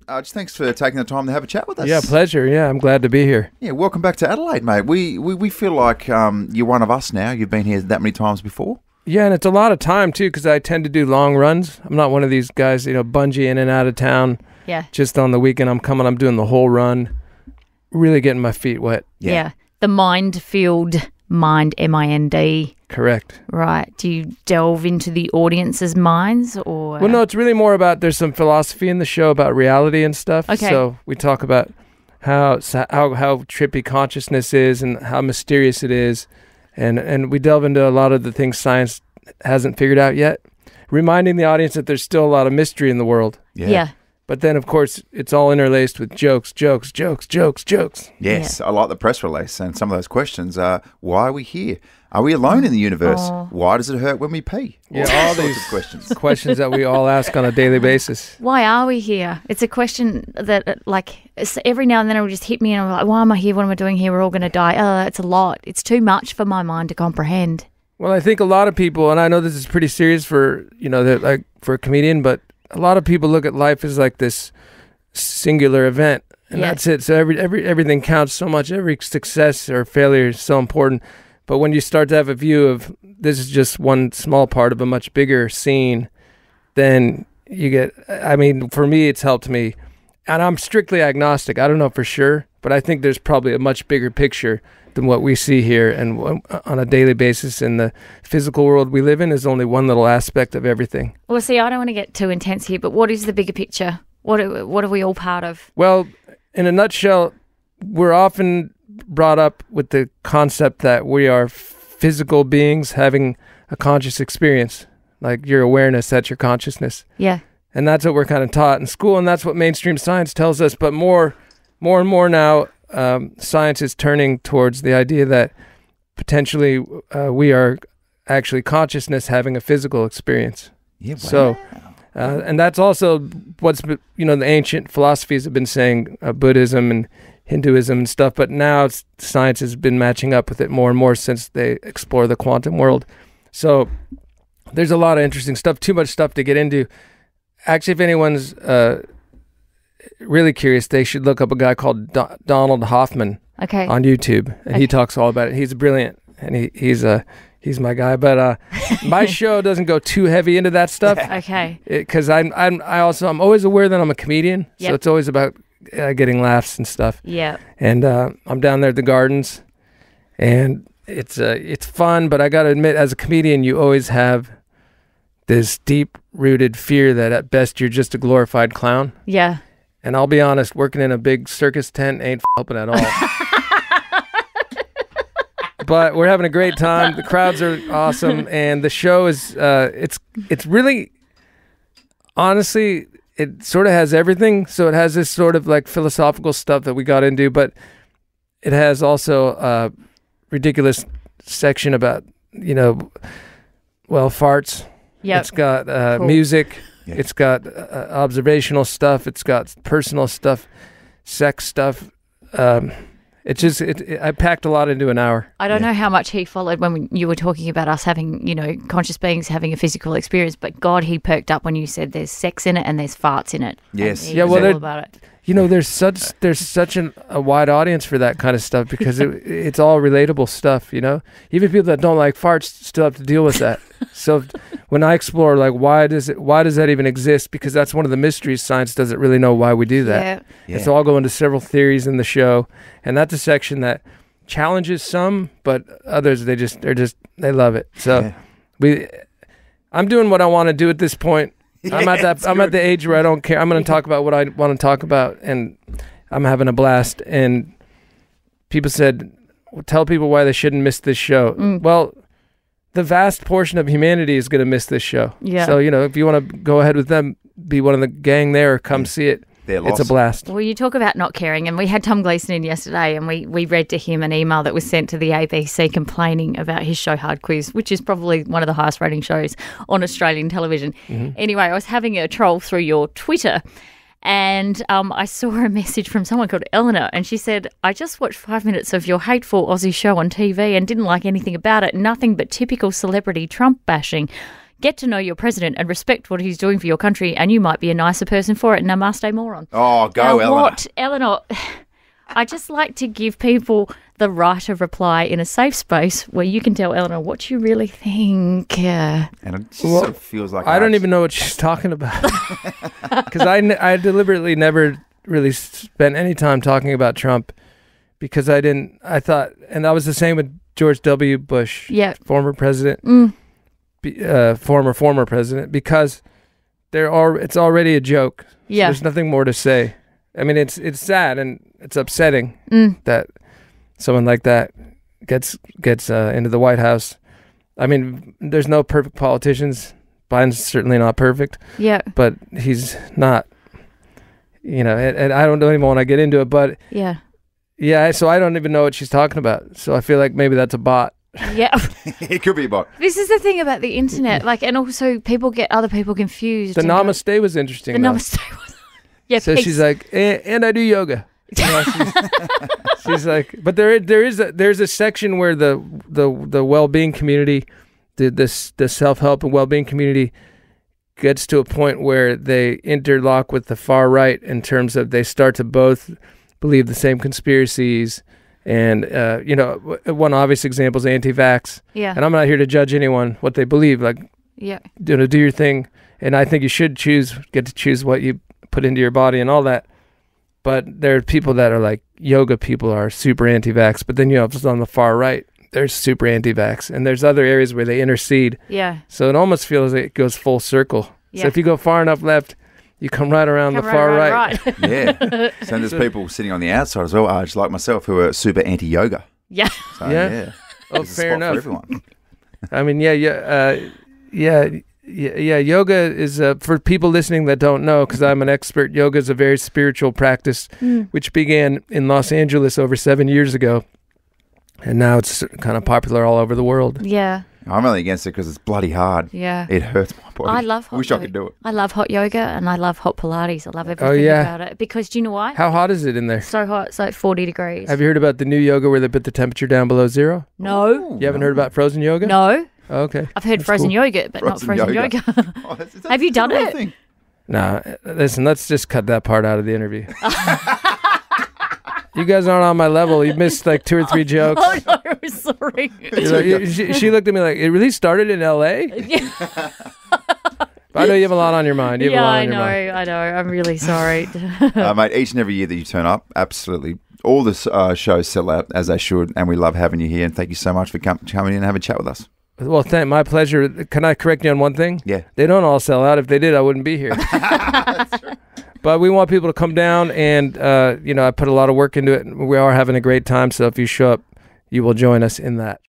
Just thanks for taking the time to have a chat with us. Yeah, pleasure. Yeah, I'm glad to be here. Yeah, welcome back to Adelaide, mate. We feel like you're one of us now. You've been here that many times before. Yeah, and it's a lot of time, too, because I tend to do long runs. I'm not one of these guys, bungee in and out of town. Yeah. Just on the weekend, I'm doing the whole run, really getting my feet wet. Yeah. The Mind-Field, M-I-N-D. Correct. Right. Do you delve into the audience's minds or? Well, no, it's really more about, there's some philosophy in the show about reality and stuff. Okay. So we talk about how trippy consciousness is and how mysterious it is. And we delve into a lot of the things science hasn't figured out yet, reminding the audience that there's still a lot of mystery in the world. Yeah. But then, of course, it's all interlaced with jokes. Yes, I like the press release and some of those questions. Why are we here? Are we alone in the universe? Oh. Why does it hurt when we pee? All sorts these of questions. questions that we all ask on a daily basis. Why are we here? It's a question that, every now and then it will just hit me and I'm like, why am I here? What am I doing here? We're all going to die. It's a lot. It's too much for my mind to comprehend. Well, I think a lot of people, and I know this is pretty serious for, for a comedian, but a lot of people look at life as like this singular event, and that's it. So everything counts so much. Every success or failure is so important. But when you start to have a view of this is just one small part of a much bigger scene, then you get, for me, it's helped me. And I'm strictly agnostic. I don't know for sure, but I think there's probably a much bigger picture than what we see here. And on a daily basis in the physical world we live in is only one little aspect of everything. Well, see, I don't want to get too intense here, but what is the bigger picture? What are we all part of? Well, in a nutshell, we're often brought up with the concept that we are physical beings having a conscious experience. Like your awareness, that's your consciousness. Yeah. And that's what we're kind of taught in school, and that's what mainstream science tells us. But more and more now, science is turning towards the idea that potentially we are actually consciousness having a physical experience. Yeah. Wow. So, and that's also what's the ancient philosophies have been saying, Buddhism and Hinduism and stuff. But now science has been matching up with it more and more since they explore the quantum world. So there's a lot of interesting stuff. Too much stuff to get into. Actually, if anyone's really curious, they should look up a guy called Donald Hoffman on YouTube, and he talks all about it. He's brilliant, and he's my guy. But my show doesn't go too heavy into that stuff. Okay. Because I'm always aware that I'm a comedian, so it's always about getting laughs and stuff. Yeah. And I'm down there at the Gardens, and it's fun. But I got to admit, as a comedian, you always have this deep-rooted fear that at best you're just a glorified clown. Yeah. And I'll be honest, working in a big circus tent ain't helping at all. But we're having a great time. The crowds are awesome, and the show is it's really, honestly, it sort of has everything. So it has this sort of like philosophical stuff that we got into, but it has also a ridiculous section about farts. Yep. It's got Cool. music. Yeah. It's got observational stuff. It's got personal stuff, sex stuff. I packed a lot into an hour. I don't know how much he followed when you were talking about us having, conscious beings having a physical experience, but God, he perked up when you said there's sex in it and there's farts in it. Yes. Yeah, well, all about it. There's such a wide audience for that kind of stuff because it's all relatable stuff, Even people that don't like farts still have to deal with that. So when I explore, like, why does that even exist? Because that's one of the mysteries. Science doesn't really know why we do that. Yeah. And so I'll go into several theories in the show, and that's a section that challenges some, but others, they love it. So I'm doing what I want to do at this point. I'm at the age where I don't care. I'm going to talk about what I want to talk about, and I'm having a blast. And people said, tell people why they shouldn't miss this show. Well, the vast portion of humanity is going to miss this show. Yeah. So, if you want to go ahead with them, be one of the gang there, or come see it. It's a blast. Well, you talk about not caring, and we had Tom Gleeson in yesterday, and we read to him an email that was sent to the ABC complaining about his show Hard Quiz, which is probably one of the highest rating shows on Australian television. Mm-hmm. Anyway, I was having a troll through your Twitter, and I saw a message from someone called Eleanor, and she said, I just watched 5 minutes of your hateful Aussie show on TV and didn't like anything about it, nothing but typical celebrity Trump bashing. Get to know your president and respect what he's doing for your country, and you might be a nicer person for it. Namaste, moron. Oh, go, Eleanor. What, Eleanor? I just like to give people the right of reply in a safe space where you can tell Eleanor what you really think. And it just sort of feels like I don't even know what she's talking about. Because I deliberately never really spent any time talking about Trump because I thought, and that was the same with George W. Bush, former president, former president, because it's already a joke. So there's nothing more to say. I mean, it's sad and it's upsetting that someone like that gets into the White House. I mean, there's no perfect politicians. Biden's certainly not perfect. Yeah. But he's not, and I don't even want to get into it, but yeah, so I don't even know what she's talking about. So I feel like maybe that's a bot. Yeah. It could be a bot. This is the thing about the internet, and also people get other people confused. The namaste was interesting. The namaste was so peace. She's like, and I do yoga. She's like, but there's a section where the well-being community, the self-help and well-being community gets to a point where they interlock with the far right in terms of they start to both believe the same conspiracies. And, one obvious example is anti-vax. Yeah. And I'm not here to judge anyone, what they believe. Do your thing. And I think you should get to choose what you put into your body and all that. But there are people that are like, yoga people are super anti-vax. But then, just on the far right, they're super anti-vax. And there's other areas where they intercede. Yeah. So it almost feels like it goes full circle. Yeah. So if you go far enough left, you come right around the far right. Yeah. So there's people sitting on the outside as well, Arj, like myself, who are super anti-yoga. Yeah. So, yeah. Oh, fair enough. For everyone. I mean, yoga is, for people listening that don't know, because I'm an expert, yoga is a very spiritual practice, which began in Los Angeles over 7 years ago. And now it's kind of popular all over the world. Yeah. I'm really against it because it's bloody hard. Yeah. It hurts my body. I love hot I wish I could do it. I love hot yoga and I love hot Pilates. I love everything about it. Because do you know why? How hot is it in there? So hot. It's like 40 degrees. Have you heard about the new yoga where they put the temperature down below zero? No. You haven't heard about frozen yoga? No. Oh, okay. I've heard frozen yoga, but not frozen yoga. Have you done it? Nah. Listen, let's just cut that part out of the interview. You guys aren't on my level. You missed like 2 or 3 jokes. Oh, no, sorry. She looked at me like, it really started in L.A.? Yeah. I know you have a lot on your mind. I know. I'm really sorry. Mate, each and every year that you turn up, absolutely. All the shows sell out, as they should, and we love having you here. And thank you so much for coming in and having a chat with us. Well, my pleasure. Can I correct you on one thing? Yeah. They don't all sell out. If they did, I wouldn't be here. That's true. But we want people to come down, and I put a lot of work into it. We are having a great time, so if you show up, you will join us in that.